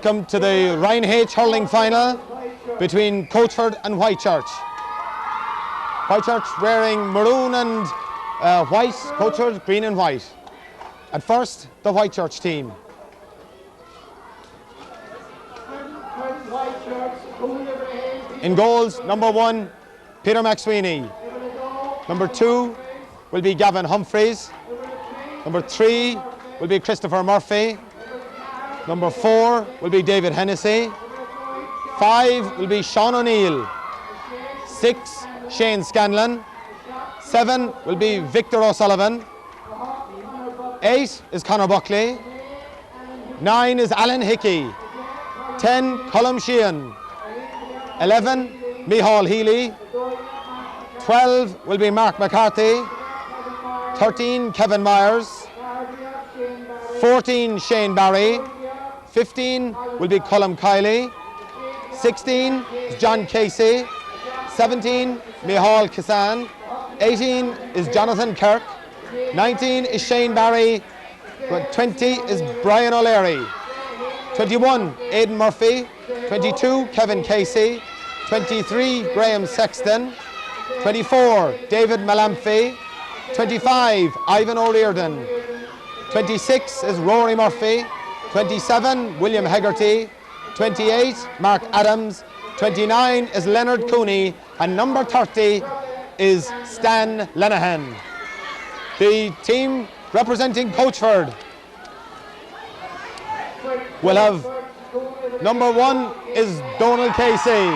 Welcome to the Ryan H hurling final between Coachford and Whitechurch. Whitechurch wearing maroon and white, Coachford green and white. At first, the Whitechurch team. In goals, number 1, Peter McSweeney. Number 2 will be Gavin Humphreys. Number 3 will be Christopher Murphy. Number 4 will be David Hennessy. 5 will be Sean O'Neill. 6, Shane Scanlon. 7 will be Victor O'Sullivan. 8 is Conor Buckley. 9 is Alan Hickey. 10, Colm Sheehan. 11, Micheál Healy. 12 will be Mark McCarthy. 13, Kevin Myers. 14, Shane Barry. 15 will be Colm Kiley. 16 is John Casey. 17, Micheál Kissan. 18 is Jonathan Kirk. 19 is Shane Barry. 20 is Brian O'Leary. 21, Aidan Murphy. 22, Kevin Casey. 23, Graham Sexton. 24, David Malamphy. 25, Ivan O'Riordan. 26 is Rory Murphy. 27, William Hegarty. 28, Mark Adams. 29 is Leonard Cooney. And number 30 is Stan Lenehan. The team representing Coachford will have number 1 is Donald Casey.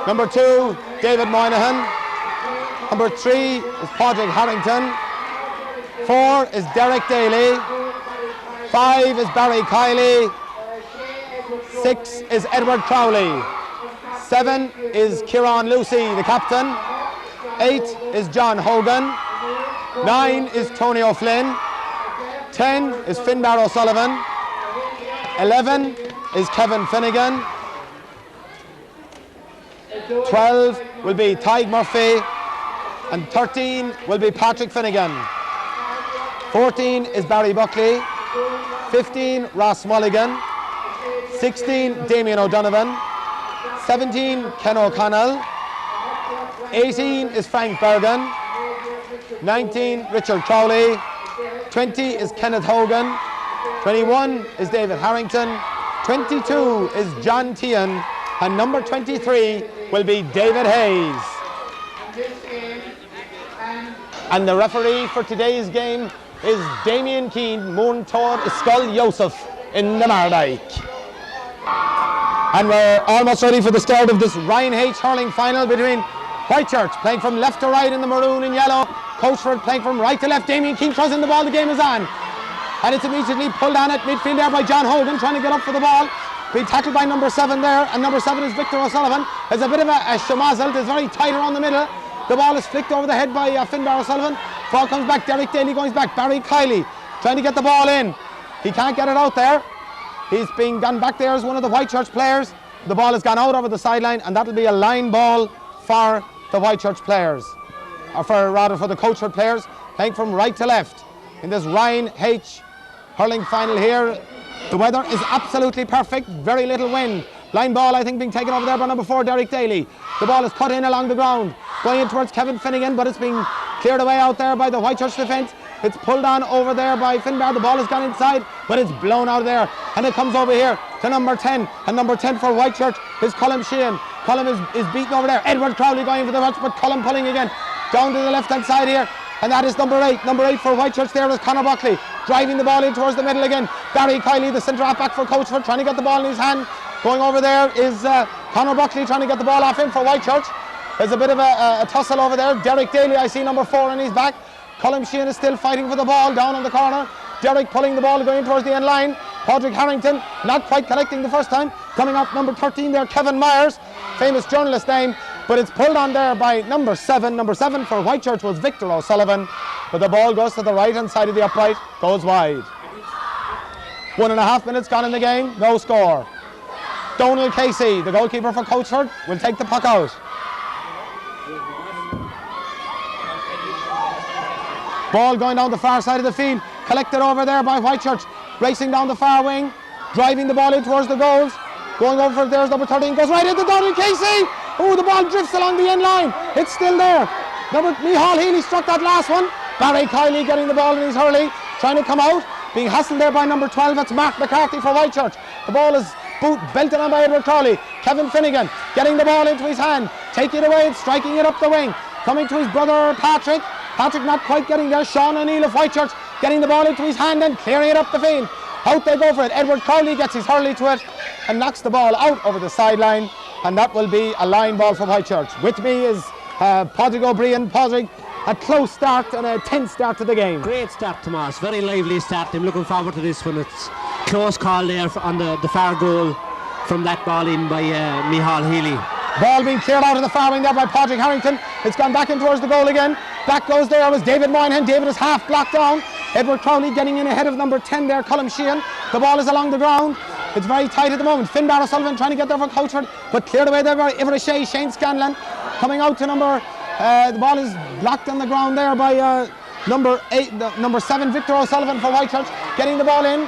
Number 2, David Moynihan. Number 3 is Padraig Harrington. 4 is Derek Daly. 5 is Barry Kiley. 6 is Edward Crowley. 7 is Kieran Lucy, the captain. 8 is John Hogan. 9 is Tony O'Flynn. 10 is Finbar O'Sullivan. 11 is Kevin Finnegan. 12 will be Tig Murphy. And 13 will be Patrick Finnegan. 14 is Barry Buckley. 15, Ross Mulligan. 16, Damien O'Donovan. 17, Ken O'Connell. 18 is Frank Bergen. 19, Richard Crowley. 20 is Kenneth Hogan. 21 is David Harrington. 22 is John Tian. And number 23 will be David Hayes. And the referee for today's game is Damien Keane, Moontor Scoil Joseph in the Mardyke. And we're almost ready for the start of this Ryan H hurling final between Whitechurch playing from left to right in the maroon and yellow. Coachford playing from right to left. Damien Keane throws in the ball, the game is on. And it's immediately pulled on at midfield there by John Hogan, trying to get up for the ball. Being tackled by number 7 there, and number 7 is Victor O'Sullivan. There's a bit of a shamazel, it's very tight around the middle. The ball is flicked over the head by Finbar O'Sullivan. Ball comes back, Derek Daly goes back, Barry Kiley trying to get the ball in. He can't get it out there. He's being gone back there as one of the Whitechurch players. The ball has gone out over the sideline, and that'll be a line ball for the Whitechurch players. Or for the Coachford players, playing from right to left in this Ryan H hurling final here. The weather is absolutely perfect, very little wind. Line ball, I think, being taken over there by number 4, Derek Daly. The ball is cut in along the ground, going in towards Kevin Finnegan, but it's being cleared away out there by the Whitechurch defence. It's pulled on over there by Finbar. The ball has gone inside, but it's blown out of there. And it comes over here to number 10. And number 10 for Whitechurch is Colm Sheehan. Colm is beaten over there. Edward Crowley going for the rush, but Colm pulling again. Down to the left-hand side here. And that is number 8. Number 8 for Whitechurch there is Conor Buckley. Driving the ball in towards the middle again. Barry Kiley, the centre half back for Coachford, trying to get the ball in his hand. Going over there is Conor Buckley trying to get the ball off him for Whitechurch. There's a bit of a tussle over there. Derek Daly, I see number 4 on his back. Colm Sheehan is still fighting for the ball down on the corner. Derek pulling the ball going towards the end line. Padraig Harrington not quite collecting the first time. Coming off number 13 there, Kevin Myers, famous journalist name. But it's pulled on there by number 7. Number 7 for Whitechurch was Victor O'Sullivan. But the ball goes to the right-hand side of the upright, goes wide. 1.5 minutes gone in the game, no score. Donald Casey, the goalkeeper for Coachford, will take the puck out. Ball going down the far side of the field, collected over there by Whitechurch, racing down the far wing. driving the ball in towards the goals. Going over for it, there's number 13, goes right into Donald Casey. Oh, the ball drifts along the end line. It's still there. Micheál Healy struck that last one. Barry Kiley getting the ball in his hurley, trying to come out. Being hustled there by number 12, it's Mark McCarthy for Whitechurch. The ball is belted on by Edward Crowley. Kevin Finnegan getting the ball into his hand, taking it away and striking it up the wing. Coming to his brother Patrick. Patrick not quite getting there. Sean O'Neill of Whitechurch getting the ball into his hand and clearing it up the field. Out they go for it. Edward Crowley gets his hurley to it and knocks the ball out over the sideline, and that will be a line ball for Whitechurch. With me is Padraig O'Brien. Padraig, a close start and a tense start to the game. Great start, Tomas. Very lively start. I'm looking forward to this one. It's close call there on the far goal from that ball in by Micheál Healy. Ball being cleared out of the far wing there by Patrick Harrington. It's gone back in towards the goal again. Back goes there was David Moynihan. David is half blocked down. Edward Crowley getting in ahead of number 10 there, Colm Sheehan. The ball is along the ground. It's very tight at the moment. Finbar O'Sullivan trying to get there for Coachford, but cleared away there by Iverashay, Shane Scanlon. Coming out to number, the ball is blocked on the ground there by number 7, Victor O'Sullivan for Whitechurch. Getting the ball in.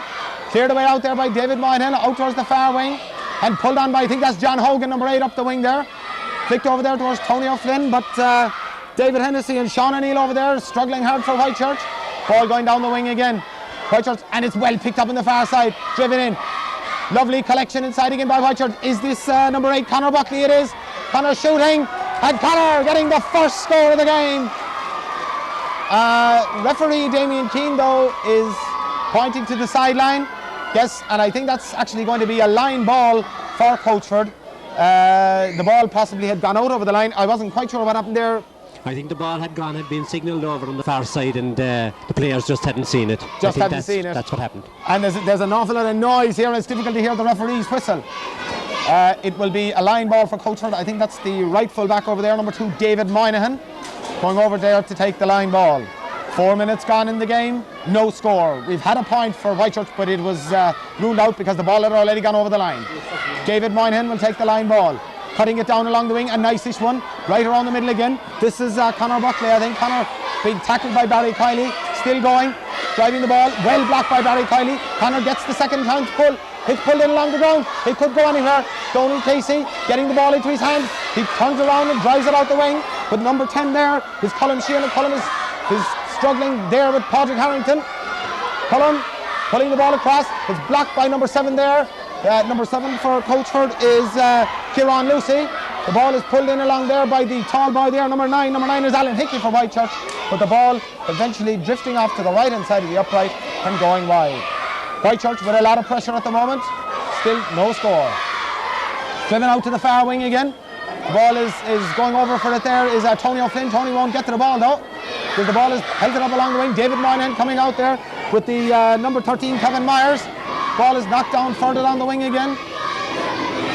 Cleared away out there by David Moynihan, out towards the far wing. And pulled on by, I think that's John Hogan, number 8, up the wing there. Flicked over there towards Tony O'Flynn, but David Hennessy and Sean O'Neill over there struggling hard for Whitechurch. Ball going down the wing again. Whitechurch, and it's well picked up on the far side, driven in. Lovely collection inside again by Whitechurch. Is this number 8, Conor Buckley? It is. Conor shooting, and Conor getting the first score of the game. Referee Damien Keane, though, is pointing to the sideline. Yes, and I think that's actually going to be a line ball for Coachford. The ball possibly had gone out over the line. I wasn't quite sure what happened there. I think the ball had been signalled over on the far side, and the players just hadn't seen it. Just hadn't seen it. That's what happened. And there's an awful lot of noise here, and it's difficult to hear the referee's whistle. It will be a line ball for Coachford. I think that's the right full back over there, number 2, David Moynihan, going over there to take the line ball. 4 minutes gone in the game, no score. We've had a point for Whitechurch, but it was ruled out because the ball had already gone over the line. David Moynihan will take the line ball, cutting it down along the wing, a nice-ish one, right around the middle again. This is Conor Buckley, I think. Conor being tackled by Barry Kiley, still going, driving the ball, well blocked by Barry Kiley. Conor gets the second chance pull. It's pulled in along the ground. It could go anywhere. Donald Casey getting the ball into his hand. He turns around and drives it out the wing. But number 10 there is Colm Sheehan. Colm is struggling there with Padraig Harrington. Colm pulling the ball across. It's blocked by number 7 there. Number 7 for Coachford is Kieran Lucy. The ball is pulled in along there by the tall boy there, number 9. Number 9 is Alan Hickey for Whitechurch. But the ball eventually drifting off to the right hand side of the upright and going wide. Whitechurch with a lot of pressure at the moment. Still no score. Driven out to the far wing again. The ball is going over for it there is Tony O'Flynn. Tony won't get to the ball though, because the ball is held up along the wing. David Moynihan coming out there with the number 13, Kevin Myers. Ball is knocked down further down the wing again.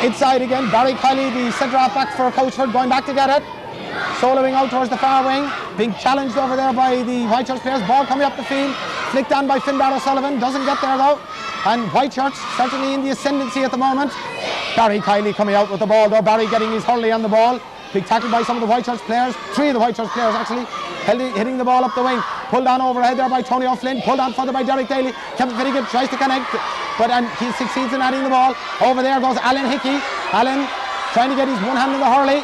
Inside again, Barry Kiley, the centre half back for Coachford, going back to get it. Soloing out towards the far wing, being challenged over there by the Whitechurch players. Ball coming up the field, flicked on by Finbar O'Sullivan, doesn't get there though. And Whitechurch certainly in the ascendancy at the moment. Barry Kiley coming out with the ball though. Barry getting his hurley on the ball. Big tackle by some of the Whitechurch players. 3 of the Whitechurch players actually hitting the ball up the wing. Pulled on overhead there by Tony O'Flynn. Pulled on further by Derek Daly. Kevin Finnegan tries to connect, but he succeeds in adding the ball. Over there goes Alan Hickey. Alan trying to get his one hand in the hurley.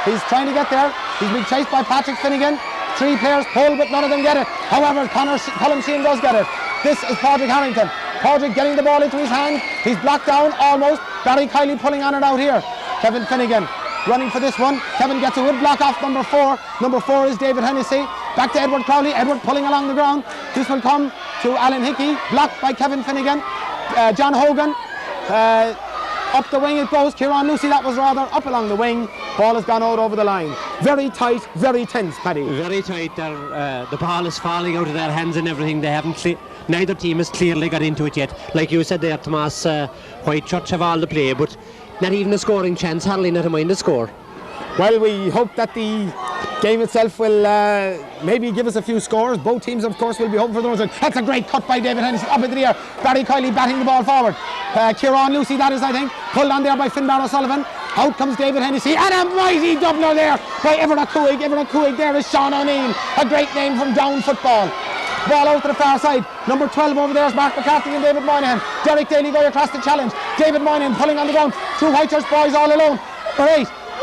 He's trying to get there. He's being chased by Patrick Finnegan. 3 players pull, but none of them get it. However, Colm Sheehan does get it. This is Padraig Harrington. Padraig getting the ball into his hand. He's blocked down almost. Barry Kiley pulling on it out here. Kevin Finnegan running for this one. Kevin gets a wood block off number 4. Number 4 is David Hennessy. Back to Edward Crowley. Edward pulling along the ground. This will come to Alan Hickey. Blocked by Kevin Finnegan. John Hogan. Up the wing it goes. Kieran Lucy, that was rather up along the wing. Ball has gone out over the line. Very tight, very tense, Paddy. Very tight. The ball is falling out of their hands and everything. They haven't. Neither team has clearly got into it yet. Like you said there, Tomas, Whitechurch have all the play, but not even a scoring chance. Hurling not a mind to score. Well, we hope that the game itself will maybe give us a few scores. Both teams, of course, will be hoping for the ones. That's a great cut by David Hennessy up into the air. Barry Kiley batting the ball forward. Kieran Lucy, that is, I think, pulled on there by Finbar O'Sullivan. Out comes David Hennessy, and a mighty doubler there by Everett Cooig. Everett Cooig there is Sean O'Neill, a great name from down football. Ball out to the far side. Number 12 over there is Mark McCarthy and David Moynihan. Derek Daly going across the challenge. David Moynihan pulling on the ground. Two Whitechurch boys all alone.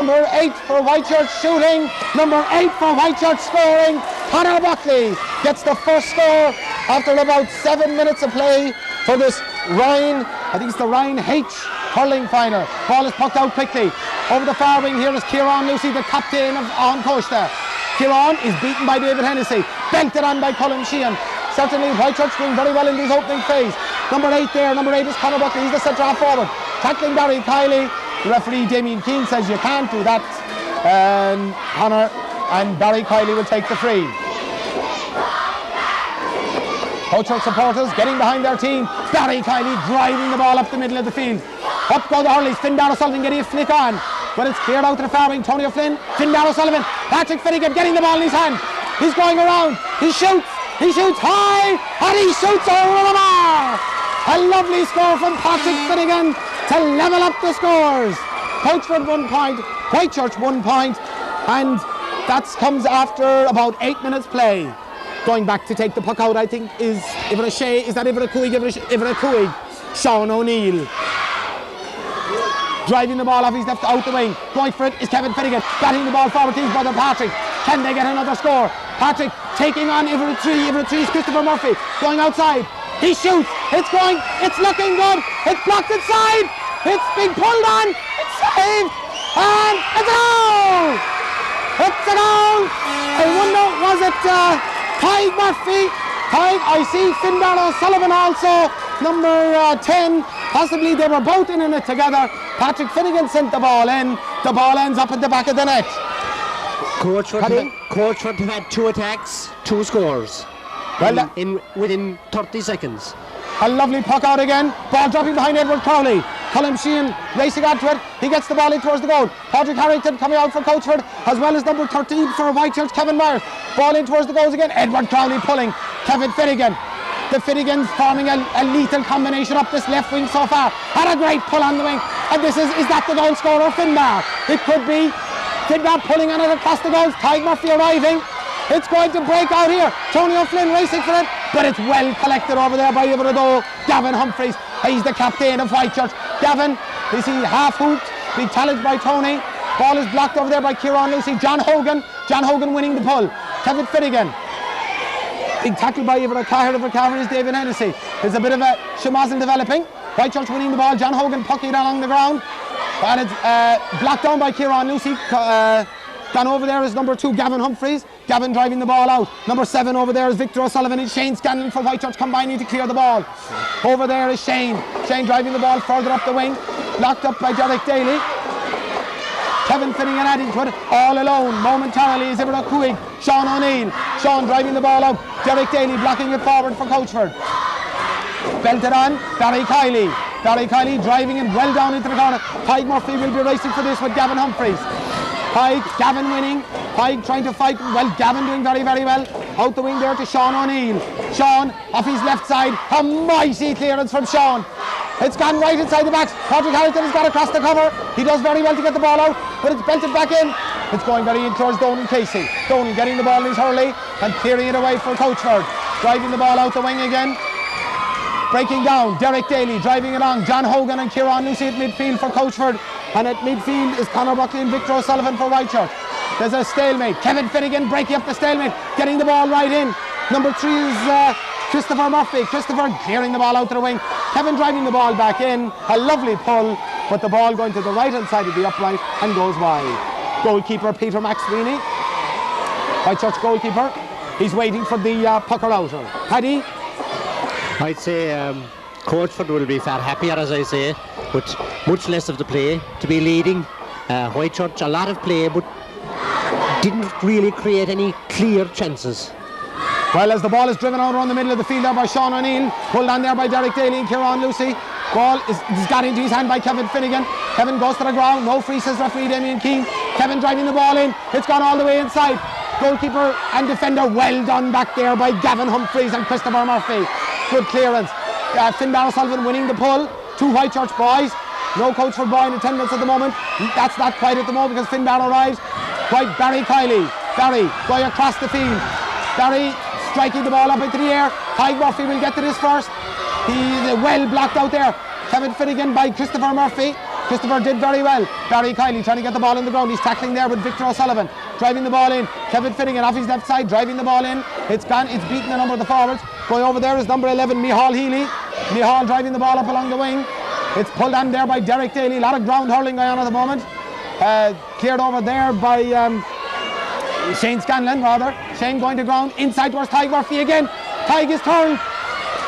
Number 8 for Whitechurch shooting. Number 8 for Whitechurch scoring. Conor Buckley gets the first score after about 7 minutes of play for this Ryan, I think it's the Ryan H hurling final. Ball is pucked out quickly. Over the far wing here is Kieran Lucy, the captain of Coachford. Kieran is beaten by David Hennessy. Belted on by Colin Sheehan. Certainly Whitechurch doing very well in this opening phase. Number 8 there, number 8 is Conor Buckley. He's the centre half forward. Tackling Barry Kiley. The referee Damien Keane says you can't do that. Conor and Barry Kiley will take the free. Coachford supporters getting behind their team. Barry Kiley driving the ball up the middle of the field. Up go the Hurleys. Finn O'Sullivan getting a flick on. But it's cleared out to the far wing. Tony O'Flynn, Finn O'Sullivan, Patrick Finnegan getting the ball in his hand. He's going around. He shoots high, and he shoots over the bar. A lovely score from Patrick Finnegan to level up the scores. Coachford 1 point, Whitechurch 1 point, and that comes after about 8 minutes play. Going back to take the puck out, I think, is Ivra Shea. Is that Ivra Cooig? Sean O'Neill. Driving the ball off his left out the wing. Going for it is Kevin Finnegan. Batting the ball forward to his brother Patrick. Can they get another score? Patrick taking on Ivra 3's Christopher Murphy. Going outside. He shoots. It's looking good. It's blocked inside. It's being pulled on. It's saved. And it's a goal! It's a goal! I wonder, was it Tyg Murphy? I see Finn O'Sullivan also, number 10. Possibly they were both in it together. Patrick Finnegan sent the ball in. The ball ends up at the back of the net. Coachford have had 2 attacks, 2 scores. Well, within 30 seconds. A lovely puck out again. Ball dropping behind Edward Crowley. Colin Sheehan racing onto it. He gets the ball in towards the goal. Patrick Harrington coming out for Coachford, as well as number 13 for Whitechurch, Kevin Myers. Ball in towards the goals again. Edward Crowley pulling. Kevin Finnegan. The Finnegans forming a lethal combination up this left wing so far. Had a great pull on the wing. And is that the goal scorer, Finbar? It could be. Finbar pulling on it across the goals. Tyg Murphy arriving. It's going to break out here. Tony O'Flynn racing for it, but it's well collected over there by Iverdado. Gavin Humphreys, he's the captain of Whitechurch. Gavin, is he half hooped? Being challenged by Tony. Ball is blocked over there by Kieran Lucy. John Hogan winning the pull. Kevin Finnegan. Big tackle by Iverdado is David Hennessy. There's a bit of a schmozzle developing. Whitechurch winning the ball. John Hogan pucking it along the ground. And it's blocked down by Kieran Lucy. Gone over there is number 2, Gavin Humphreys. Gavin driving the ball out. Number 7 over there is Victor O'Sullivan and Shane Scanlon for Whitechurch combining to clear the ball. Over there is Shane. Shane driving the ball further up the wing. Locked up by Derek Daly. Kevin Finnegan adding to it. All alone momentarily is Ivra Cooig. Sean O'Neill. Sean driving the ball out. Derek Daly blocking it forward for Coachford. Belted on. Barry Kiley. Barry Kiley driving it well down into the corner. Tyg Murphy will be racing for this with Gavin Humphreys. Gavin winning. Tyg trying to fight. Well, Gavin doing very, very well. Out the wing there to Sean O'Neill. Sean off his left side. A mighty clearance from Sean. It's gone right inside the backs. Patrick Harrington has got across the cover. He does very well to get the ball out, but it's belted back in. It's going very in towards Donal Casey. Donal getting the ball in his hurley and clearing it away for Coachford. Driving the ball out the wing again. Breaking down, Derek Daly driving along. John Hogan and Kieran Lucy at midfield for Coachford. And at midfield is Conor Buckley and Victor O'Sullivan for Whitechurch. There's a stalemate. Kevin Finnegan breaking up the stalemate, getting the ball right in. Number 3 is Christopher Murphy. Christopher clearing the ball out to the wing. Kevin driving the ball back in. A lovely pull, but the ball going to the right hand side of the upright and goes wide. Goalkeeper Peter McSweeney. Whitechurch goalkeeper. He's waiting for the pucker outer. Paddy? I'd say Coachford will be far happier, as I say, with much less of the play to be leading. Whitechurch a lot of play, but didn't really create any clear chances. Well, as the ball is driven out around the middle of the field there by Sean O'Neill, pulled on there by Derek Daly and Kieran Lucy. Ball is got into his hand by Kevin Finnegan. Kevin goes to the ground, no free, says referee Damien Keane. Kevin driving the ball in, it's gone all the way inside. Goalkeeper and defender well done back there by Gavin Humphreys and Christopher Murphy. Good clearance. Finn O'Sullivan winning the pull. 2 Whitechurch boys. No Coachford boy in attendance at the moment. That's not quite at the moment because Finn arrives. Right, Barry Kiley. Barry going across the field. Barry striking the ball up into the air. Tyke Murphy will get to this first. He's well blocked out there. Kevin Finnegan by Christopher Murphy. Christopher did very well. Barry Kiley trying to get the ball on the ground. He's tackling there with Victor O'Sullivan. Driving the ball in. Kevin Finnegan off his left side, driving the ball in. It's gone. It's beaten a number of the forwards. Going over there is number 11, Micheál Healy. Micheál driving the ball up along the wing. It's pulled on there by Derek Daly. A lot of ground hurling going on at the moment. Cleared over there by Shane Scanlon, rather. Shane going to ground. Inside towards Tyke Murphy again. Tyke is turned.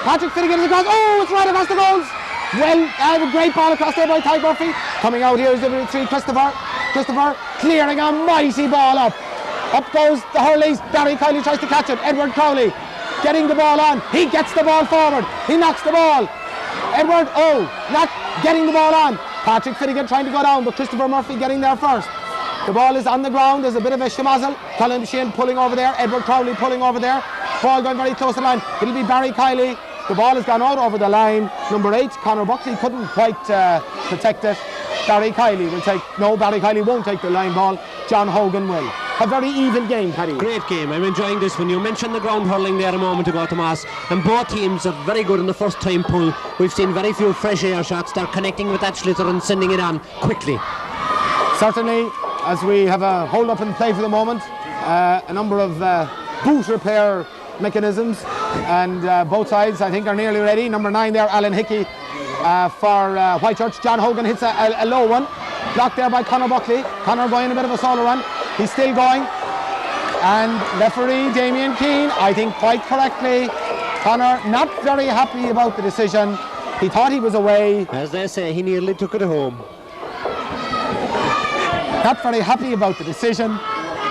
Patrick Finnegan is across. Oh, it's right across the goals. Well, a great ball across there by Tyke Murphy. Coming out here is number 3, Christopher. Christopher clearing a mighty ball up. Up goes the Hurleys. Barry Kiley tries to catch it. Edward Crowley getting the ball on. He gets the ball forward. He knocks the ball. Edward, not getting the ball on. Patrick Finnegan trying to go down, but Christopher Murphy getting there first. The ball is on the ground. There's a bit of a shemazel. Colin Shane pulling over there. Edward Crowley pulling over there. Ball going very close to the line. It'll be Barry Kiley. The ball has gone out over the line. Number 8, Conor Buckley couldn't quite protect it. Barry Kiley won't take the line ball. John Hogan will. A very even game, Paddy. Great game. I'm enjoying this. When you mentioned the ground hurling there a moment ago, Tomas, and both teams are very good in the first time pull. We've seen very few fresh air shots. They're connecting with that sliotar and sending it on quickly. Certainly, as we have a hold up in play for the moment, a number of boot repair mechanisms, and both sides I think are nearly ready. Number 9 there, Alan Hickey for Whitechurch. John Hogan hits a low one, blocked there by Conor Buckley. Conor going a bit of a solo run. He's still going, and referee Damien Keane, I think quite correctly, Conor not very happy about the decision. He thought he was away. As they say, he nearly took it home. Not very happy about the decision.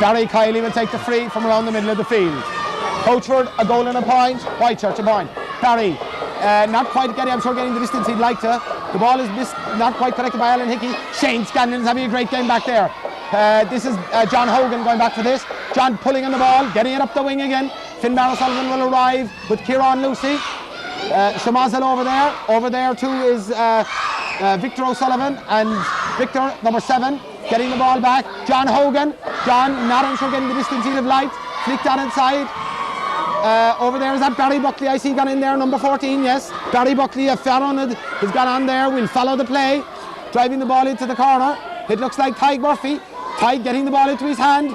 Barry Kiley will take the free from around the middle of the field. Coachford a goal and a point, Whitechurch a point. Barry not quite getting the distance he'd like to. The ball is missed, not quite connected by Alan Hickey. Shane Scanlon's having a great game back there. This is John Hogan going back for this. John pulling on the ball, getting it up the wing again. Finbar O'Sullivan will arrive with Kieran Lucy. Shemazel over there. Over there too is Victor O'Sullivan, and Victor, number 7, getting the ball back. John Hogan. John not unsure getting the distance he'd have liked. Flicked on inside. Over there is that Barry Buckley. I see gone in there, number 14, yes. Barry Buckley, a foul on it, has gone on there. We'll follow the play. Driving the ball into the corner. It looks like Tyke Murphy. Tyke getting the ball into his hand.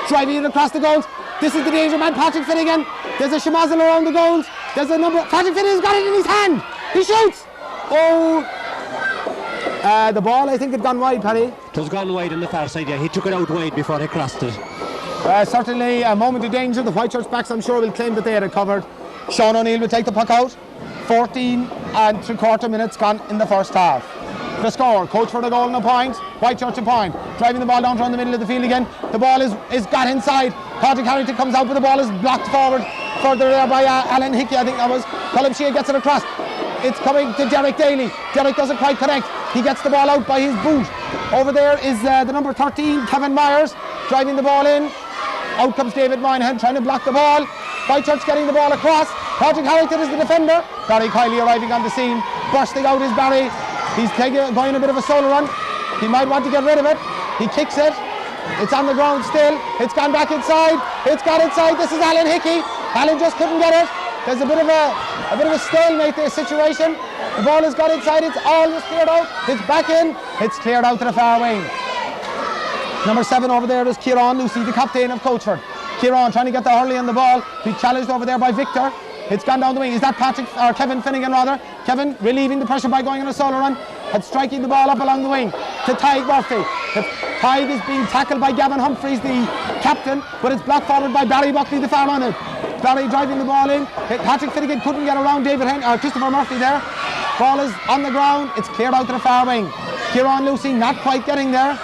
Driving it across the goals. This is the danger man, Patrick Finnegan. There's a shemazel around the goals. There's a number. Patrick Finnegan's got it in his hand. He shoots. The ball, I think, had gone wide, Paddy. It was gone wide on the far side, yeah. He took it out wide before he crossed it. Certainly a moment of danger. The Whitechurch backs, I'm sure, will claim that they had it covered. Sean O'Neill will take the puck out. 14 and 3/4 minutes gone in the first half. The score, Coachford a goal and a point, Whitechurch a point. Driving the ball down around the middle of the field again. The ball is got inside. Patrick Harrington comes out, but the ball is blocked forward. Further there by Alan Hickey, I think that was. Colin Shea gets it across. It's coming to Derek Daly. Derek doesn't quite connect. He gets the ball out by his boot. Over there is the number 13, Kevin Myers, driving the ball in. Out comes David Moynihan trying to block the ball. Whitechurch getting the ball across. Patrick Harrington is the defender. Barry Kiley arriving on the scene. Bursting out is Barry. He's going a bit of a solo run. He might want to get rid of it. He kicks it. It's on the ground still. It's gone back inside. It's got inside. This is Alan Hickey. Alan just couldn't get it. There's a bit of a stalemate there situation. The ball has got inside. It's almost cleared out. It's back in. It's cleared out to the far wing. Number 7 over there is Kieran Lucy, the captain of Coachford. Kieran trying to get the Hurley on the ball. He's challenged over there by Victor. It's gone down the wing. Is that Kevin Finnegan rather? Kevin relieving the pressure by going on a solo run and striking the ball up along the wing to Tyke Murphy. Tyke is being tackled by Gavin Humphreys, the captain, but it's blocked forward by Barry Buckley, the foul on it. Barry driving the ball in. Patrick Finnegan couldn't get around Christopher Murphy there. Ball is on the ground. It's cleared out to the far wing. Kieran Lucy not quite getting there.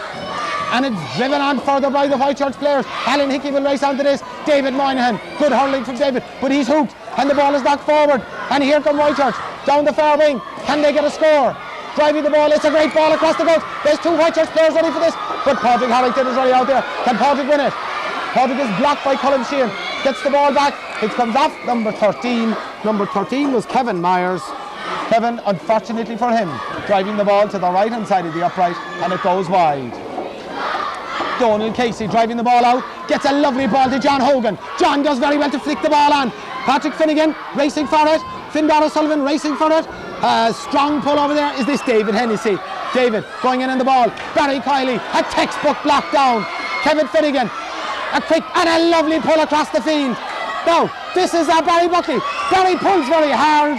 And it's driven on further by the Whitechurch players. Alan Hickey will race onto this. David Moynihan, good hurling from David, but he's hooked and the ball is knocked forward. And here come Whitechurch down the far wing. Can they get a score? Driving the ball, it's a great ball across the goals. There's 2 Whitechurch players ready for this, but Patrick Harrington is already out there. Can Patrick win it? Patrick is blocked by Colin Sheehan. Gets the ball back. It comes off number 13. Number 13 was Kevin Myers. Kevin, unfortunately for him, driving the ball to the right hand side of the upright, and it goes wide. Donald Casey driving the ball out, gets a lovely ball to John Hogan. John does very well to flick the ball on. Patrick Finnegan racing for it. Finbar O'Sullivan racing for it. Strong pull over there. Is this David Hennessy? David going in the ball. Barry Kiley, a textbook block down. Kevin Finnegan, a quick and a lovely pull across the field. Now, this is Barry Buckley. Barry pulls very hard.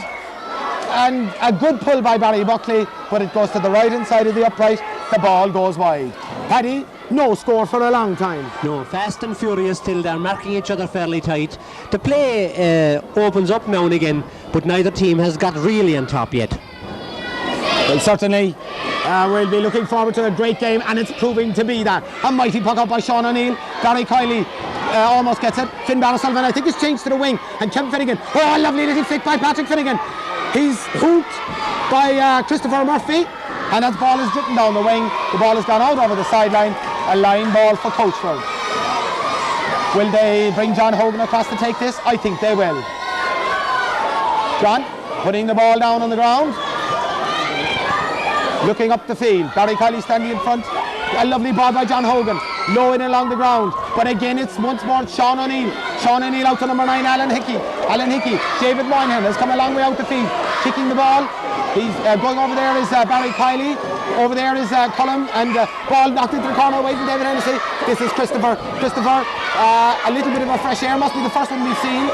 And a good pull by Barry Buckley, but it goes to the right hand side of the upright. The ball goes wide. Paddy, no score for a long time. No, fast and furious still. They're marking each other fairly tight. The play opens up now and again, but neither team has got really on top yet. Well, certainly we'll be looking forward to a great game, and it's proving to be that. A mighty puck up by Sean O'Neill. Barry Kiley almost gets it. Finbar O'Sullivan, I think, is changed to the wing. And Kevin Finnegan. Oh, a lovely little flick by Patrick Finnegan. He's hooped by Christopher Murphy, and that ball is driven down the wing. The ball has gone out over the sideline. A line ball for Coachford. Will they bring John Hogan across to take this? I think they will. John putting the ball down on the ground. Looking up the field. Barry Kiley standing in front. A lovely ball by John Hogan. Low in along the ground. But again, it's once more Sean O'Neill. Sean O'Neill out to number 9, Alan Hickey. Alan Hickey. David Moynihan has come a long way out the field. Kicking the ball. He's going over there is Barry Kiley. Over there is Cullum. And ball knocked into the corner away from David Hennessy. This is Christopher. A little bit of a fresh air. Must be the first one we've seen.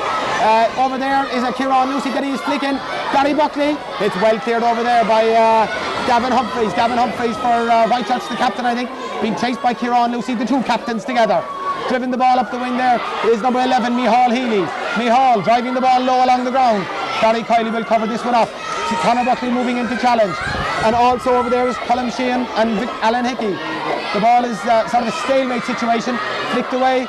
Over there is Kieran Lucy getting his flick in. Barry Buckley. It's well cleared over there by Gavin Humphreys. Gavin Humphreys for Whitechurch, the captain, I think. Being chased by Kieran Lucy, the two captains together. Driven the ball up the wing there is number 11, Mihal Healy. Mihal driving the ball low along the ground. Barry Kiley will cover this one up. Conor Buckley moving into challenge. And also over there is Colin Sheehan and Alan Hickey. The ball is sort of a stalemate situation. Flicked away.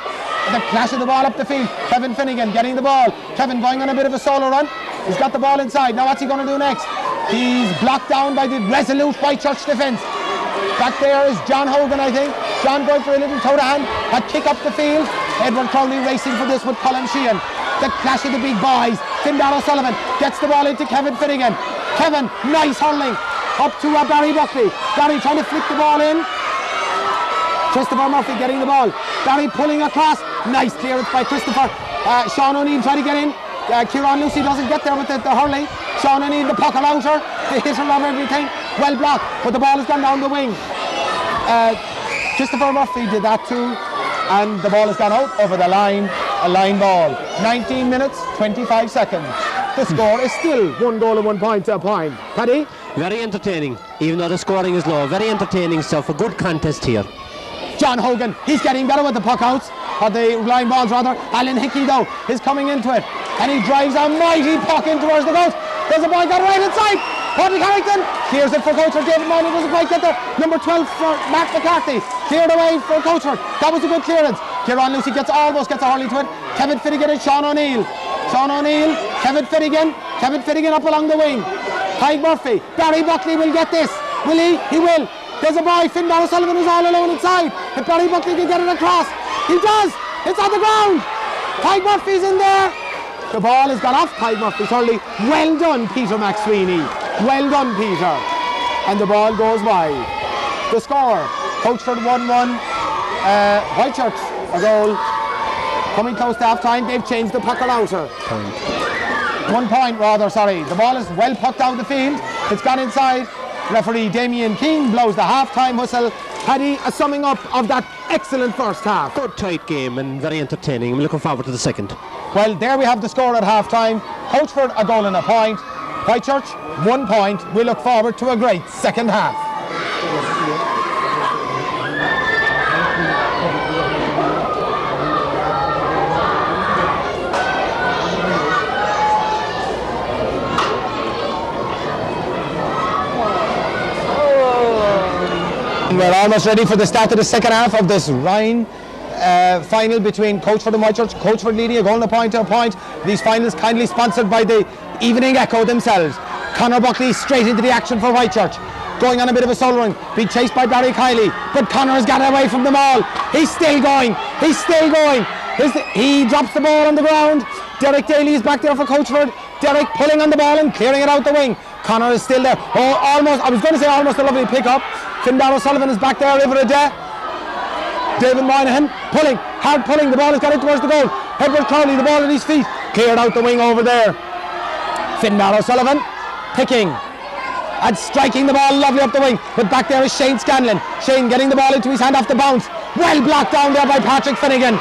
The clash of the ball up the field. Kevin Finnegan getting the ball. Kevin going on a bit of a solo run. He's got the ball inside. Now what's he going to do next? He's blocked down by the resolute Whitechurch defence. Back there is John Hogan, I think. John going for a little toe to hand. A kick up the field. Edward Crowley racing for this with Colin Sheehan. The clash of the big boys. Finbar O'Sullivan gets the ball into Kevin Finnegan. Kevin, nice hurling. Up to Barry Buckley. Barry trying to flick the ball in. Christopher Murphy getting the ball. Barry pulling across. Nice clearance by Christopher. Sean O'Neill trying to get in. Kieran Lucy doesn't get there with the hurling. Sean O'Neill, the puck outer. The hitter of everything. Well blocked, but the ball has gone down the wing. Christopher Murphy did that too. And the ball has gone out over the line. A line ball. 19 minutes, 25 seconds. The score is still 1 goal and 1 point to a point. Paddy? Very entertaining, even though the scoring is low. Very entertaining stuff. A good contest here. John Hogan, he's getting better with the puck outs, or the line balls rather. Alan Hickey though is coming into it, and he drives a mighty puck in towards the goal. There's a ball got right inside. Patrick Harrington clears it for Coachford. David Moynihan doesn't quite get there. Number 12 for Mark McCarthy. Cleared away for Coachford. That was a good clearance. Kieran Lucy almost gets a hurley to it. Kevin Finnegan and Sean O'Neill. Sean O'Neill, Kevin Finnegan up along the wing. Hyde Murphy. Barry Buckley will get this. Will he? He will. There's a boy, Finbar O'Sullivan, who's all alone inside. If Barry Buckley can get it across, he does. It's on the ground. Hyde Murphy's in there. The ball has gone off Hyde Murphy's hurley. Well done, Peter McSweeney. Well done, Peter. And the ball goes wide. The score, Coachford 1-1. Whitechurch a goal. Coming close to half time, they've changed the pucker outer. 1 point rather, sorry. The ball is well pucked out the field. It's gone inside. Referee Damien Keane blows the half-time whistle. Paddy, a summing up of that excellent first half. Good tight game and very entertaining. I'm looking forward to the second. Well, there we have the score at half-time. Coachford a goal and a point. Whitechurch 1 point. We look forward to a great second half. We're almost ready for the start of the second half of this Rhine final between Coachford and Whitechurch. Coachford leading a goal and a point to a point. These finals kindly sponsored by the Evening Echo themselves. Conor Buckley straight into the action for Whitechurch. Going on a bit of a solo run, being chased by Barry Kiley, but Conor has got away from them all. He's still going. He drops the ball on the ground. Derek Daly is back there for Coachford. Derek pulling on the ball and clearing it out the wing. Conor is still there. Oh, almost, I was going to say almost a lovely pick-up. Finbar O'Sullivan is back there, River a day. David Moynihan pulling, hard pulling. The ball has got in towards the goal. Edward Crowley, the ball at his feet. Cleared out the wing over there. Finbar O'Sullivan picking and striking the ball lovely up the wing. But back there is Shane Scanlon. Shane getting the ball into his hand off the bounce. Well blocked down there by Patrick Finnegan.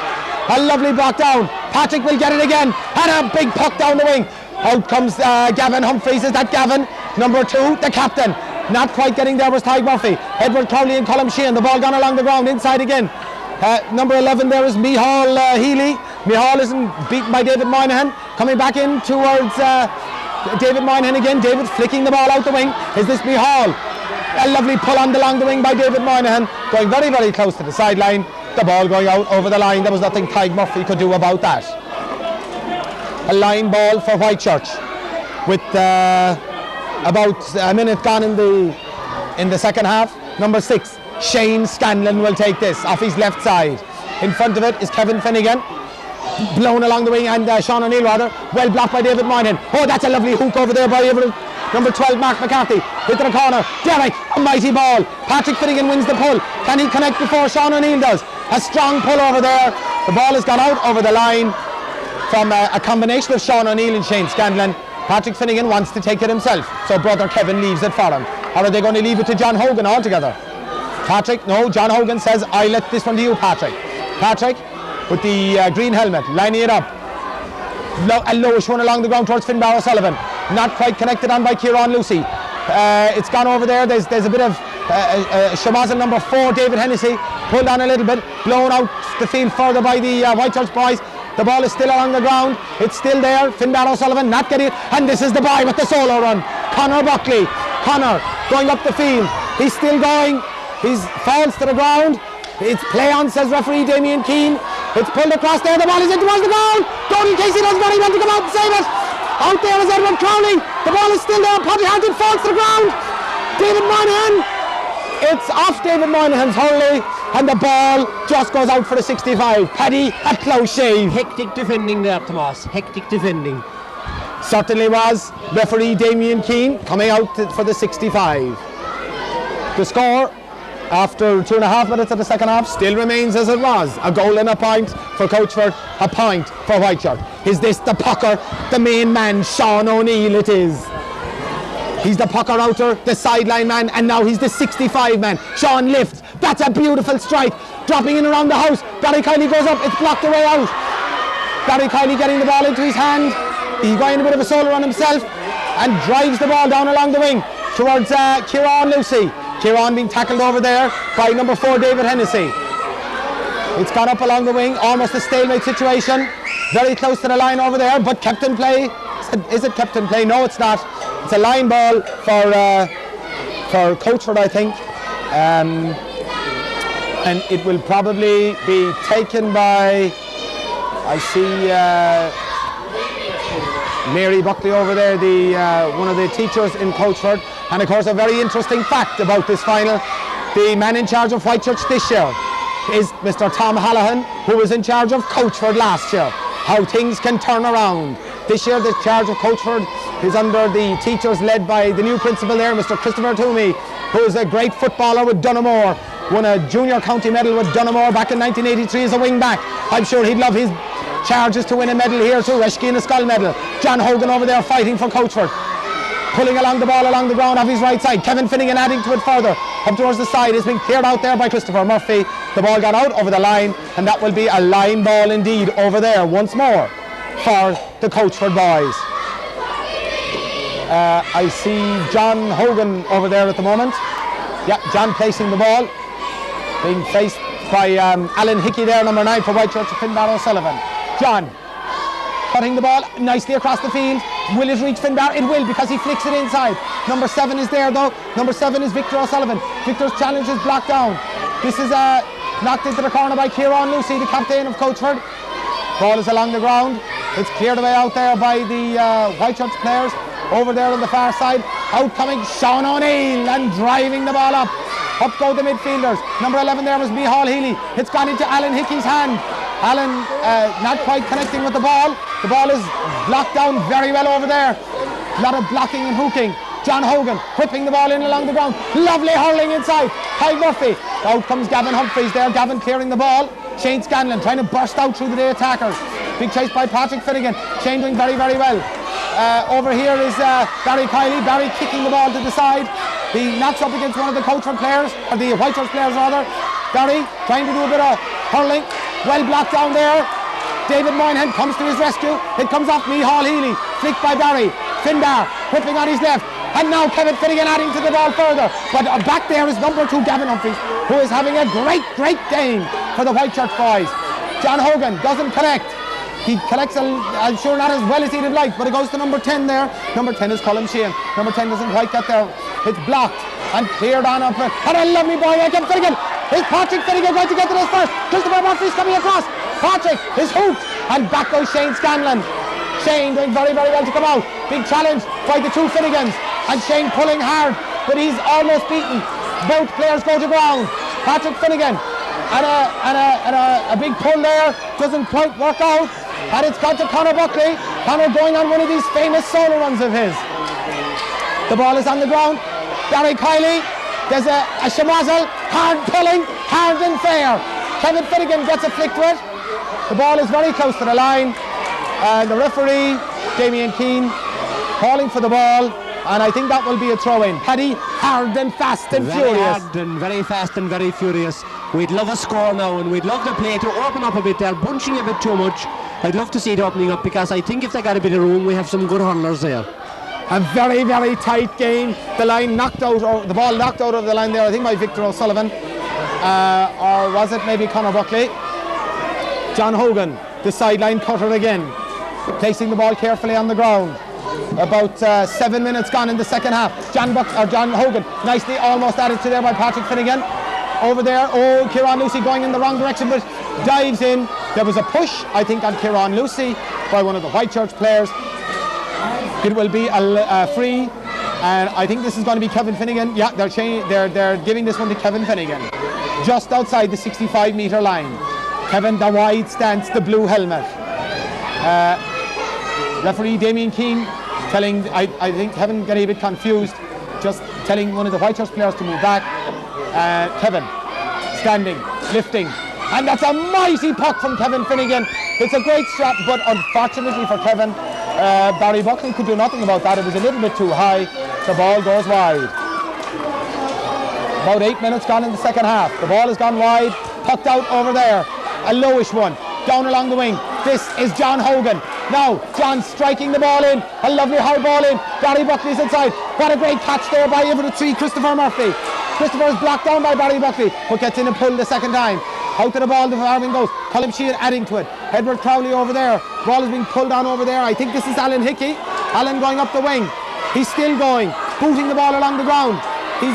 A lovely block down. Patrick will get it again. And a big puck down the wing. Out comes Gavin Humphreys. Is that Gavin? Number 2, the captain. Not quite getting there was Ty Murphy. Edward Crowley and Colm Sheehan. The ball gone along the ground inside again. Number 11 there is Micheál Healy. Micheál isn't beaten by David Moynihan. Coming back in towards David Moynihan again. David flicking the ball out the wing. Is this Micheál? A lovely pull on along the wing by David Moynihan. Going very, very close to the sideline. The ball going out over the line. There was nothing Ty Murphy could do about that. A line ball for Whitechurch with about a minute gone in the second half. Number 6, Shane Scanlon will take this off his left side. In front of it is Kevin Finnegan, blown along the wing, and Sean O'Neill rather, well blocked by David Moynihan. Oh, that's a lovely hook over there by number 12, Mark McCarthy, into the corner. Derek, a mighty ball. Patrick Finnegan wins the pull. Can he connect before Sean O'Neill does? A strong pull over there. The ball has gone out over the line from a combination of Sean O'Neill and Shane Scanlon. Patrick Finnegan wants to take it himself, so brother Kevin leaves it for him. Or are they going to leave it to John Hogan altogether? Patrick, no, John Hogan says, I let this one to you, Patrick. Patrick, with the green helmet, lining it up. A lowish one along the ground towards Finbar O'Sullivan. Not quite connected on by Kieran Lucy. It's gone over there. There's a bit of Shamazan number 4, David Hennessy, pulled on a little bit, blown out the field further by the Whitechurch boys. The ball is still along the ground. It's still there. Finbar O'Sullivan not getting it. And this is the boy with the solo run. Conor Buckley. Conor going up the field. He's still going. He falls to the ground. It's play on, says referee Damien Keane. It's pulled across there. The ball is in towards the goal. Gordon Casey doesn't really want to come out and save it. Out there is Edward Crowley. The ball is still there. Paddy Harton falls to the ground. David Moynihan. It's off David Moynihan's Hurley, and the ball just goes out for the 65. Paddy, a close shave. Hectic defending there, Tomas. Hectic defending. Certainly was. Referee Damien Keane coming out for the 65. The score after 2.5 minutes of the second half still remains as it was. A goal and a point for Coachford, a point for Whitechurch. Is this the pucker, the main man, Sean O'Neill? It is. He's the pucker outer, the sideline man, and now he's the 65 man. Sean lifts. That's a beautiful strike. Dropping in around the house. Barry Kiley goes up. It's blocked away out. Barry Kiley getting the ball into his hand. He's going a bit of a solo on himself and drives the ball down along the wing towards Kieran Lucy. Kieran being tackled over there by number 4, David Hennessy. It's gone up along the wing, almost a stalemate situation. Very close to the line over there, but kept in play. Is it kept in play? No, it's not. It's a line ball for Coachford, I think. And it will probably be taken by, I see Mary Buckley over there, one of the teachers in Coachford. And of course, a very interesting fact about this final, the man in charge of Whitechurch this year is Mr. Tom Hallahan, who was in charge of Coachford last year. How things can turn around. This year, the charge of Coachford is under the teachers led by the new principal there, Mr. Christopher Toomey, who is a great footballer with Dunamore. Won a junior county medal with Dunamore back in 1983 as a wing back. I'm sure he'd love his charges to win a medal here too, Reshki and a Scoil medal. John Hogan over there fighting for Coachford. Pulling along the ball along the ground off his right side. Kevin Finnegan adding to it further. Up towards the side is being cleared out there by Christopher Murphy. The ball got out over the line, and that will be a line ball indeed over there once more for the Coachford boys. I see John Hogan over there at the moment. Yeah, John placing the ball. Being faced by Alan Hickey there, number 9 for Whitechurch, Finbar O'Sullivan. John cutting the ball nicely across the field. Will it reach Finbar? It will, because he flicks it inside. Number 7 is there though. Number 7 is Victor O'Sullivan. Victor's challenge is blocked down. This is knocked into the corner by Kieran Lucy, the captain of Coachford. Ball is along the ground. It's cleared away out there by the Whitechurch players. Over there on the far side, out coming Sean O'Neill and driving the ball up. Up go the midfielders. Number 11 there was Micheál Healy. It's gone into Alan Hickey's hand. Alan not quite connecting with the ball. The ball is blocked down very well over there. A lot of blocking and hooking. John Hogan whipping the ball in along the ground. Lovely hurling inside. Tyke Murphy. Out comes Gavin Humphreys there. Gavin clearing the ball. Shane Scanlon trying to burst out through the day attackers. Big chase by Patrick Finnegan. Shane doing very, very well. Over here is Barry Kiley. Barry kicking the ball to the side. He knocks up against one of the Coachford players, or the Whitechurch players rather. Barry trying to do a bit of hurling. Well blocked down there. David Moynihan comes to his rescue. It comes off Micheál Healy. Flicked by Barry. Finbar whipping on his left. And now Kevin Finnegan adding to the ball further. But back there is number 2 Gavin Humphreys, who is having a great, great game for the Whitechurch boys. John Hogan doesn't collect. He collects, I'm sure not as well as he'd have liked, but it goes to number 10 there. Number 10 is Colin Sheehan. Number 10 doesn't quite get there. It's blocked and cleared on up. And a lovely boy by Kevin Finnegan. Is Patrick Finnegan going to get to this first? Christopher Murphy's coming across. Patrick is hooked. And back goes Shane Scanlon. Shane doing very, very well to come out. Big challenge by the 2 Finnegans. And Shane pulling hard, but he's almost beaten. Both players go to ground. Patrick Finnegan and a big pull there. Doesn't quite work out. And it's gone to Conor Buckley. Conor going on one of these famous solo runs of his. The ball is on the ground. Barry Kiley. There's a Shamazel. Hard pulling. Hard and fair. Kevin Finnegan gets a flick to it. The ball is very close to the line. And the referee, Damien Keane, calling for the ball. And I think that will be a throw-in. Paddy, hard and fast and very furious. Hard and very fast and very furious. We'd love a score now, and we'd love the play to open up a bit. They're bunching a bit too much. I'd love to see it opening up, because I think if they got a bit of room, we have some good hurlers there. A very, very tight game. The line knocked out, or the ball knocked out of the line there, I think by Victor O'Sullivan. Or was it maybe Conor Buckley? John Hogan, the sideline cutter again, placing the ball carefully on the ground. About 7 minutes gone in the second half. John Hogan nicely almost added to there by Patrick Finnegan. Over there, Kieran Lucy going in the wrong direction, but dives in. There was a push, I think, on Kieran Lucy by one of the Whitechurch players. It will be a free, and I think this is going to be Kevin Finnegan. Yeah, they're giving this one to Kevin Finnegan, just outside the 65-metre line. Kevin, the wide stance, the blue helmet. Referee Damien Keane telling, I think Kevin got a bit confused, just telling one of the Whitechurch players to move back. Kevin standing, lifting, and that's a mighty puck from Kevin Finnegan. It's a great strap, but unfortunately for Kevin, Barry Buckley could do nothing about that. It was a little bit too high. The ball goes wide. About 8 minutes gone in the second half. The ball has gone wide, pucked out over there. A lowish one, down along the wing. This is John Hogan. Now, John striking the ball in. A lovely high ball in. Barry Buckley's inside. What a great catch there by over the 3, Christopher Murphy. Christopher is blocked down by Barry Buckley, but gets in and pulled the second time. Out to the ball, the farming goes. Colin Sheehan adding to it. Edward Crowley over there. Ball is being pulled on over there. I think this is Alan Hickey. Alan going up the wing. He's still going. Booting the ball along the ground. He's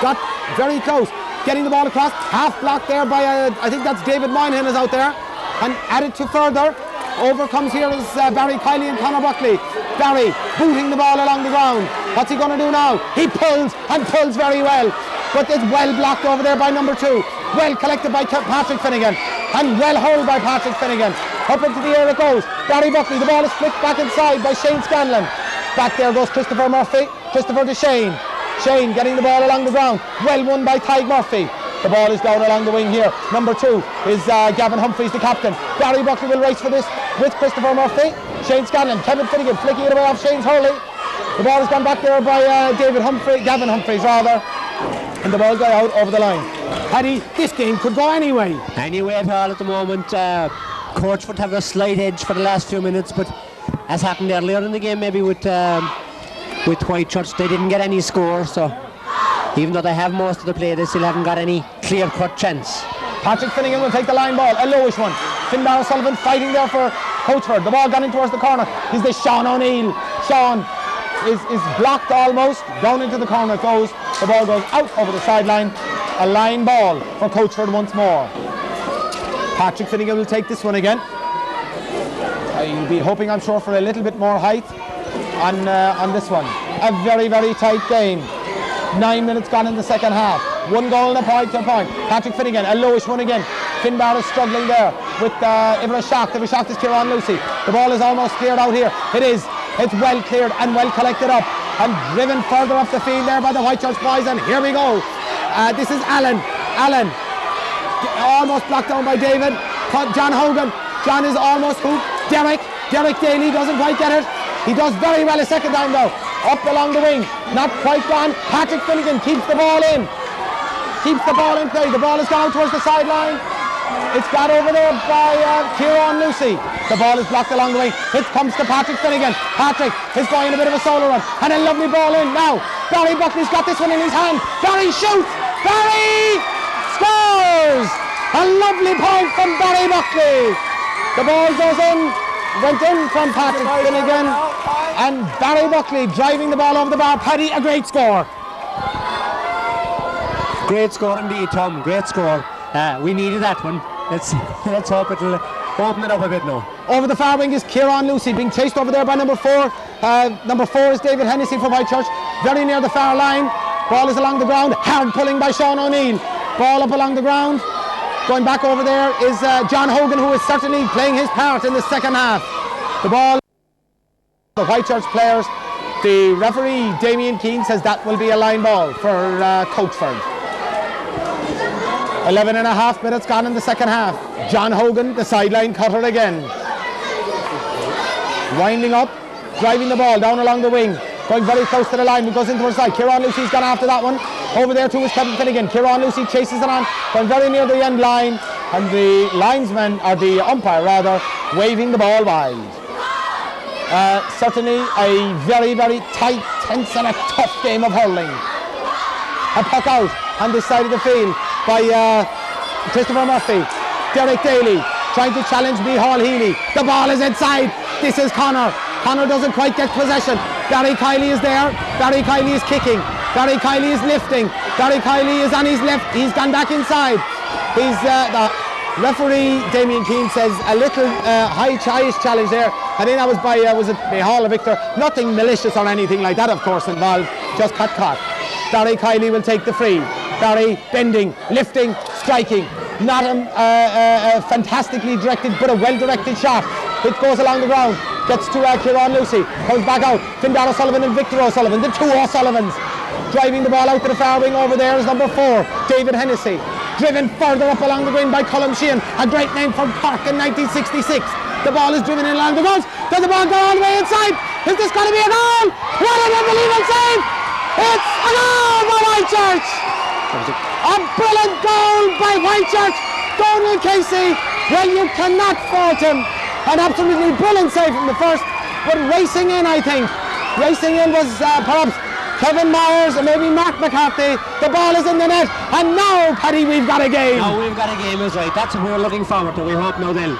got very close. Getting the ball across. Half blocked there by, I think that's David Moynihan is out there. And added to further. Over comes here is Barry Kiley and Conor Buckley. Barry booting the ball along the ground. What's he going to do now? He pulls and pulls very well. But it's well blocked over there by number 2. Well collected by Patrick Finnegan. And well hurled by Patrick Finnegan. Up into the air it goes. Barry Buckley. The ball is flicked back inside by Shane Scanlon. Back there goes Christopher Murphy. Christopher to Shane. Shane getting the ball along the ground. Well won by Tyke Murphy. The ball is down along the wing here. Number 2 is Gavin Humphreys, the captain. Barry Buckley will race for this with Christopher Murphy. Shane Scanlon, Kevin Finnegan flicking it away off Shane's hurley. The ball has gone back there by Gavin Humphreys rather. And the ball got out over the line. Paddy, this game could go anyway. Anyway at all at the moment. Coachford have a slight edge for the last few minutes, but as happened earlier in the game maybe with Whitechurch, they didn't get any score, so even though they have most of the play, they still haven't got any clear-cut chance. Patrick Finnegan will take the line ball, a lowish one. Finbar O'Sullivan fighting there for Coachford. The ball gone in towards the corner. Is this Sean O'Neill? Sean is blocked almost. Down into the corner it goes. The ball goes out over the sideline. A line ball for Coachford once more. Patrick Finnegan will take this one again. I'll be hoping, I'm sure, for a little bit more height on this one. A very, very tight game. 9 minutes gone in the second half. 1 goal and a point to a point. Patrick Finnegan, a lowish one again. Finbar is struggling there with Ibrahim. Ibrahim is Kieran Lucy. The ball is almost cleared out here. It is. It's well cleared and well collected up. and driven further up the field there by the Whitechurch boys, and here we go. This is Allen almost blocked down by David. John Hogan. John is almost hooped. Derek Daly doesn't quite get it. He does very well a second time though. Up along the wing, not quite gone. Patrick Finnegan keeps the ball in. Keeps the ball in play. The ball has gone out towards the sideline. It's got over there by Kieran Lucy. The ball is blocked along the wing. It comes to Patrick Finnegan. Patrick is going a bit of a solo run. And a lovely ball in now. Barry Buckley's got this one in his hand. Barry shoots. Barry scores. A lovely point from Barry Buckley. The ball goes in. Went in from Patrick Finnegan. And Barry Buckley driving the ball over the bar. Paddy, a great score. Great score indeed, Tom. Great score. We needed that one. Let's hope it'll open it up a bit now. Over the far wing is Kieran Lucy, being chased over there by number 4. Number 4 is David Hennessy from Whitechurch, very near the far line. Ball is along the ground, hard pulling by Sean O'Neill. Ball up along the ground. Going back over there is John Hogan, who is certainly playing his part in the second half. The ball, the Whitechurch players. The referee, Damien Keane, says that will be a line ball for Coachford. 11 and a half minutes gone in the second half. John Hogan, the sideline cutter again. Winding up, driving the ball down along the wing. Going very close to the line, but goes into her side. Kieran Lucy's gone after that one. Over there too is Kevin Finnegan. Kieran Lucy chases it on, going very near the end line. And the linesman, or the umpire rather, waving the ball wide. Certainly a very, very tight, tense and a tough game of hurling. A puck out on this side of the field by Christopher Murphy. Derek Daly trying to challenge Hall Healy. The ball is inside. This is Connor. Connor doesn't quite get possession. Barry Kiley is there. Barry Kiley is kicking. Barry Kiley is lifting. Barry Kiley is on his left. He's gone back inside. He's the referee, Damien Keane, says a little high-ish challenge there. I think that was by, was it Hall or Victor? Nothing malicious or anything like that, of course, involved. Just cut. Barry Kiley will take the free. Barry bending, lifting, striking. Not a fantastically directed, but a well-directed shot. It goes along the ground, gets to Kieran Lucy, comes back out. Findar O'Sullivan and Victor O'Sullivan, the two O'Sullivans. Driving the ball out to the far wing over there is number 4, David Hennessy. Driven further up along the green by Colm Sheehan, a great name from Cork in 1966. The ball is driven in along the goals. Does the ball go all the way inside? Is this going to be a goal? What an unbelievable save! It's a goal by Whitechurch! A brilliant goal by Whitechurch. Donald Casey, well, you cannot fault him. An absolutely brilliant save from the first, but racing in, I think. Racing in was perhaps Kevin Myers or maybe Mark McCarthy. The ball is in the net, and now, Paddy, we've got a game. Now we've got a game, is right. That's what we're looking forward to. We hope now they'll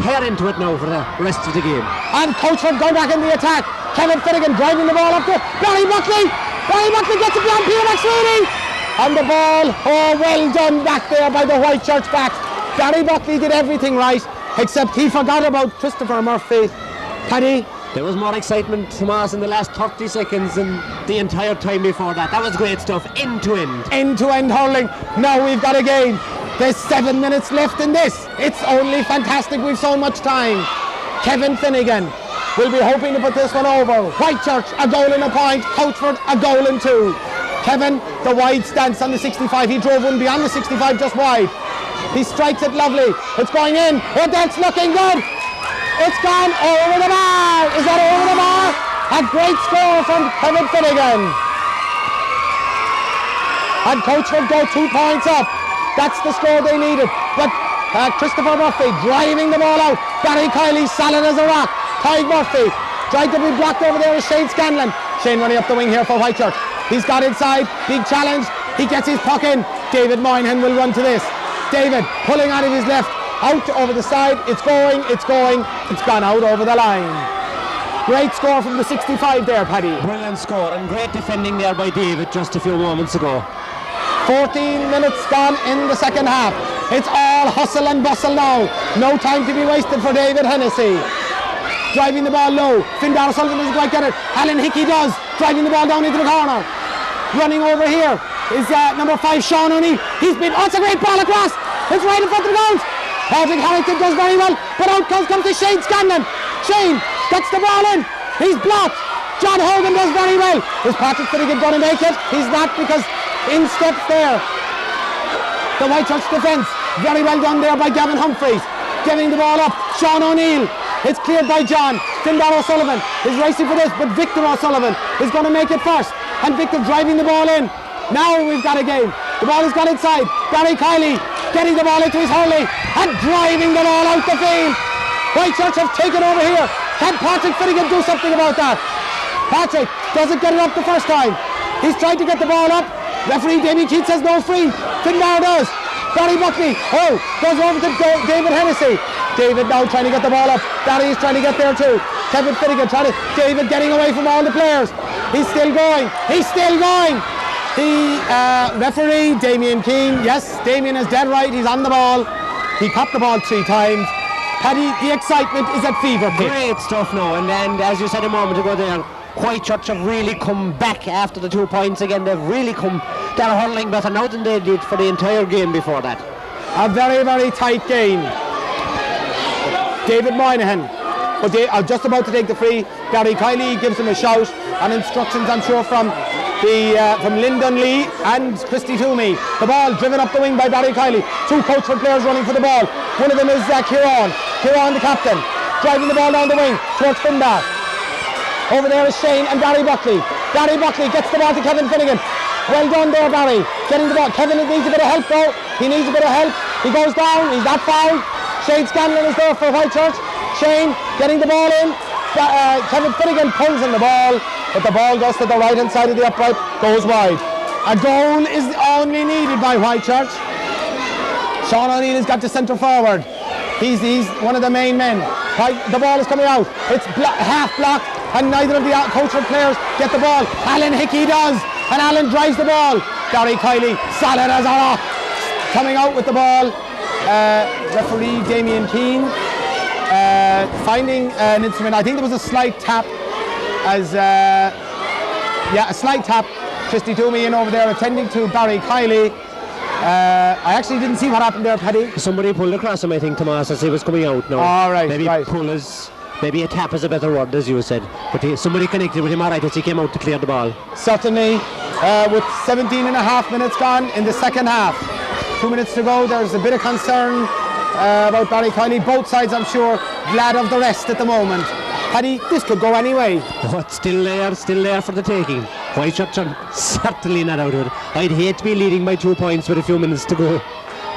tear into it now for the rest of the game. And Coachford going back in the attack. Kevin Finnegan driving the ball up there. Barry Buckley. Barry Buckley gets it beyond Peter McSweeney. And the ball, oh, well done back there by the Whitechurch backs. Barry Buckley did everything right, except he forgot about Christopher Murphy. Paddy? There was more excitement, Tomas, in the last 30 seconds than the entire time before that. That was great stuff, end to end. End to end hurling. Now we've got a game. There's 7 minutes left in this. It's only fantastic, we've so much time. Kevin Finnegan will be hoping to put this one over. Whitechurch, a goal and a point. Coachford, a goal and 2. Kevin, the wide stance on the 65. He drove one beyond the 65, just wide. He strikes it lovely. It's going in. Oh, that's looking good. It's gone over the bar. Is that over the bar? A great score from Kevin Finnegan. And Coachford go 2 points up. That's the score they needed. But Christopher Murphy driving the ball out. Barry Kiley solid as a rock. Tyg Murphy tried to be blocked over there with Shane Scanlon. Shane running up the wing here for Whitechurch. He's got inside, big challenge, he gets his puck in. David Moynihan will run to this. David pulling out of his left, out over the side, it's going, it's gone out over the line. Great score from the 65 there, Paddy. Brilliant score and great defending there by David just a few moments ago. 14 minutes gone in the second half. It's all hustle and bustle now. No time to be wasted for David Hennessy. Driving the ball low. Findar Sullivan doesn't quite get it. Alan Hickey does. Driving the ball down into the corner. Running over here is number 5, Sean O'Neill. He's been, it's a great ball across. It's right in front of the goals. Patrick Harrington does very well, but out comes to Shane Scanlon. Shane gets the ball in. He's blocked. John Hogan does very well. Is Patrick Finnegan going to make it? He's not, because in steps there the Whitechurch defence. Very well done there by Gavin Humphreys. Getting the ball up. Sean O'Neill. It's cleared by John. Finbar O'Sullivan is racing for this, but Victor O'Sullivan is going to make it first. And Victor driving the ball in. Now we've got a game. The ball has gone inside. Barry Kiley getting the ball into his hurley and driving the ball out the field. Whitechurch have taken over here. Can Patrick Finnegan do something about that? Patrick doesn't get it up the first time. He's trying to get the ball up. Referee Damien Keith says no free. Finbar does. Barry Buckley, goes over to David Hennessy. David now trying to get the ball up. Barry is trying to get there too. Kevin Finnegan David getting away from all the players. He's still going. The referee, Damien Keane, yes, Damien is dead right. He's on the ball. He caught the ball 3 times. Paddy, the excitement is at fever pitch. Great stuff now, and as you said a moment ago there, Whitechurch have really come back after the 2 points again. They've really come, they're hurling better now than they did for the entire game before that. A very, very tight game. David Moynihan, but they are just about to take the free. Gary Kiley gives him a shout and instructions, I'm sure, from Lyndon Lee and Christy Toomey. The ball driven up the wing by Barry Kiley. 2 Coachford players running for the ball. One of them is Kieran, the captain, driving the ball down the wing towards Finbar. Over there is Shane and Barry Buckley. Barry Buckley gets the ball to Kevin Finnegan. Well done there, Barry. Getting the ball. Kevin needs a bit of help though. He needs a bit of help. He goes down. He's not fouled. Shane Scanlon is there for Whitechurch. Shane getting the ball in. Kevin Finnegan pulls in the ball, but the ball goes to the right hand side of the upright, goes wide. A goal is only needed by Whitechurch. Sean O'Neill has got to centre forward. He's one of the main men. The ball is coming out. It's half blocked, and neither of the Coachford players get the ball. Alan Hickey does, and Alan drives the ball. Gary Kiley, solid as a rock, coming out with the ball. Referee Damien Keane finding an instrument. I think there was a slight tap, a slight tap. Christy Toomey in over there attending to Barry Kiley. I actually didn't see what happened there, Paddy. Somebody pulled across him, I think, Tomas, as he was coming out now. All right, maybe right. Maybe a tap is a better word, as you said. But somebody connected with him all right as he came out to clear the ball. Certainly, with 17 and a half minutes gone in the second half. 2 minutes to go. There's a bit of concern about Barry Kiley. Both sides, I'm sure, glad of the rest at the moment. Paddy, this could go anyway. Oh, it's still there for the taking. Whitechurch are certainly not out of it. I'd hate to be leading by 2 points with a few minutes to go.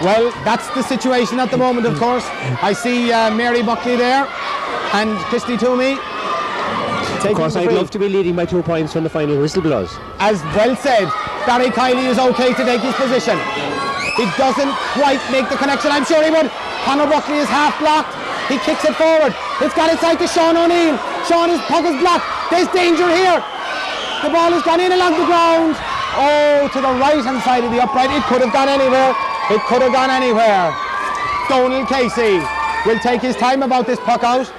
Well, that's the situation at the moment, of course. I see Mary Buckley there and Christy Toomey. Of course, I'd love to be leading by 2 points when the final whistle blows. As well said, Barry Kiley is okay to take his position. He doesn't quite make the connection. I'm sure he would. Conor Buckley is half blocked. He kicks it forward. It's got inside to Sean O'Neill. Sean's puck is blocked. There's danger here. The ball has gone in along the ground. Oh, to the right hand side of the upright. It could have gone anywhere. Donald Casey will take his time about this puck out.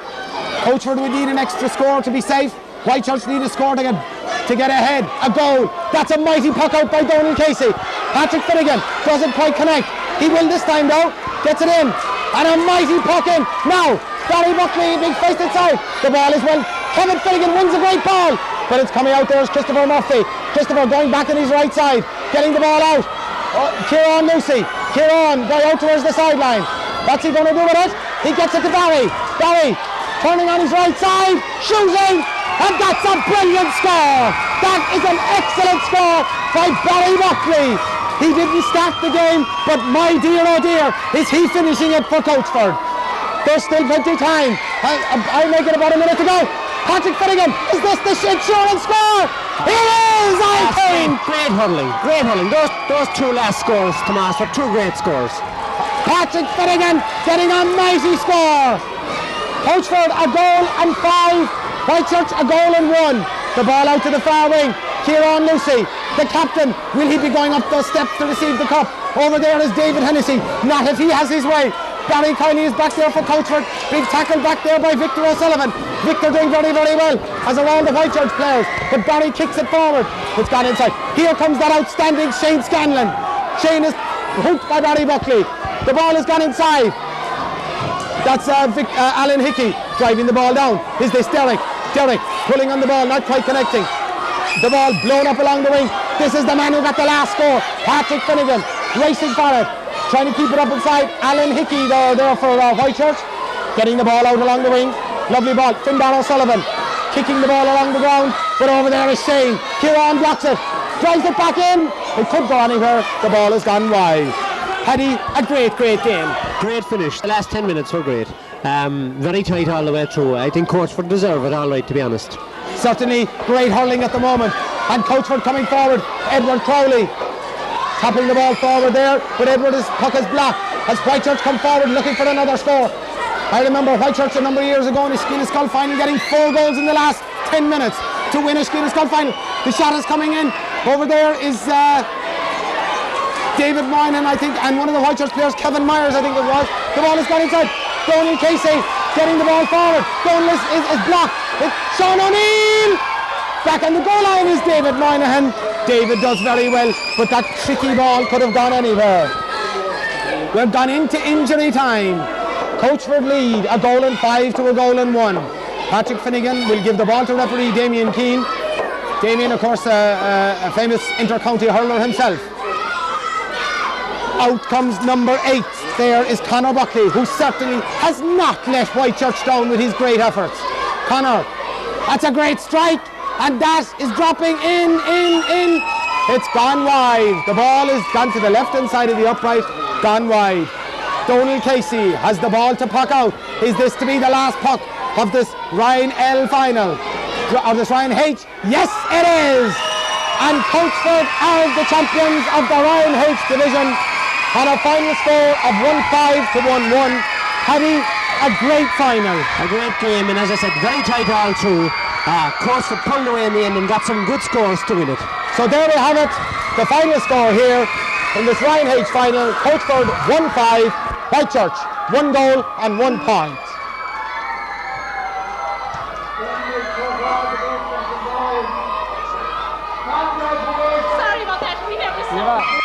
Coachford would need an extra score to be safe. Whitechurch need a score to get ahead. A goal. That's a mighty puck out by Donald Casey. Patrick Finnegan doesn't quite connect. He will this time though. Gets it in. And a mighty puck in. Now, Barry Buckley being faced inside. The ball is well. Kevin Finnegan wins a great ball. But it's coming out there as Christopher Murphy. Christopher going back on his right side. Getting the ball out. Kieran Lucy. Kieran going out towards the sideline. What's he going to do with it? He gets it to Barry. Barry turning on his right side. Shooting. And that's a brilliant score. That is an excellent score by Barry Buckley. He didn't start the game, but my dear, oh dear, is he finishing it for Coachford. There's still plenty of time. I'll make it about a minute to go. Patrick Finnegan, is this the insurance score? It is, I think. Great hurling. Those 2 last scores, Tomas, were 2 great scores. Patrick Finnegan getting a mighty score. Coachford a goal and 5. Whitechurch a goal and 1. The ball out to the far wing. Kieran Lucy, the captain. Will he be going up those steps to receive the cup? Over there is David Hennessy. Not if he has his way. Barry Kiley is back there for Coachford. Big tackle back there by Victor O'Sullivan. Victor doing very, very well, as are all the Whitechurch players. But Barry kicks it forward. It's gone inside. Here comes that outstanding Shane Scanlon. Shane is hooked by Barry Buckley. The ball has gone inside. That's Alan Hickey driving the ball down. Is this Derek? Derek pulling on the ball, not quite connecting. The ball blown up along the wing. This is the man who got the last score. Patrick Finnegan racing for it, trying to keep it up inside. Alan Hickey there for Whitechurch, getting the ball out along the wing. Lovely ball. Finbar O'Sullivan kicking the ball along the ground, but over there is Shane. Kieran blocks it, drives it back in. It could go anywhere. The ball has gone wide. Paddy, a great game. Great finish. The last 10 minutes were great. Very tight all the way through. I think Coachford deserve it all right, to be honest. Certainly great hurling at the moment. And Coachford coming forward. Edward Crowley tapping the ball forward there, but Edward's puck is blocked as Whitechurch come forward looking for another score. I remember Whitechurch a number of years ago in the Scoil Scoil final getting 4 goals in the last 10 minutes to win a Scoil Scoil final. The shot is coming in. Over there is David Moynihan, I think, and one of the Whitechurch players, Kevin Myers, I think it was. The ball is gone inside. Donald Casey getting the ball forward. Donald is blocked. It's Sean O'Neill. Back on the goal line is David Moynihan. David does very well, but that tricky ball could have gone anywhere. We've gone into injury time. Coachford lead, a goal and 5 to a goal and 1. Patrick Finnegan will give the ball to referee Damien Keane. Damien, of course, a famous inter-county hurler himself. Out comes number 8. There is Conor Buckley, who certainly has not let Whitechurch down with his great efforts. Conor, that's a great strike, and that is dropping in. It's gone wide. The ball has gone to the left-hand side of the upright, gone wide. Donald Casey has the ball to puck out. Is this to be the last puck of this Ryan L final? Of this Ryan H? Yes, it is! And Coachford are the champions of the Ryan H division on a final score of 1-5 to 1-1. Paddy, a great final. A great game, and as I said, very tight all through. Coachford pulled away in the end and got some good scores to win it. So there we have it, the final score here in this Ryan H final. Coachford 1-5, Whitechurch 1 goal and 1 point. Sorry about that, we never saw.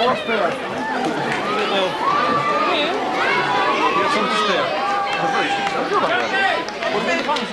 more spare. You have some to spare. What did the fans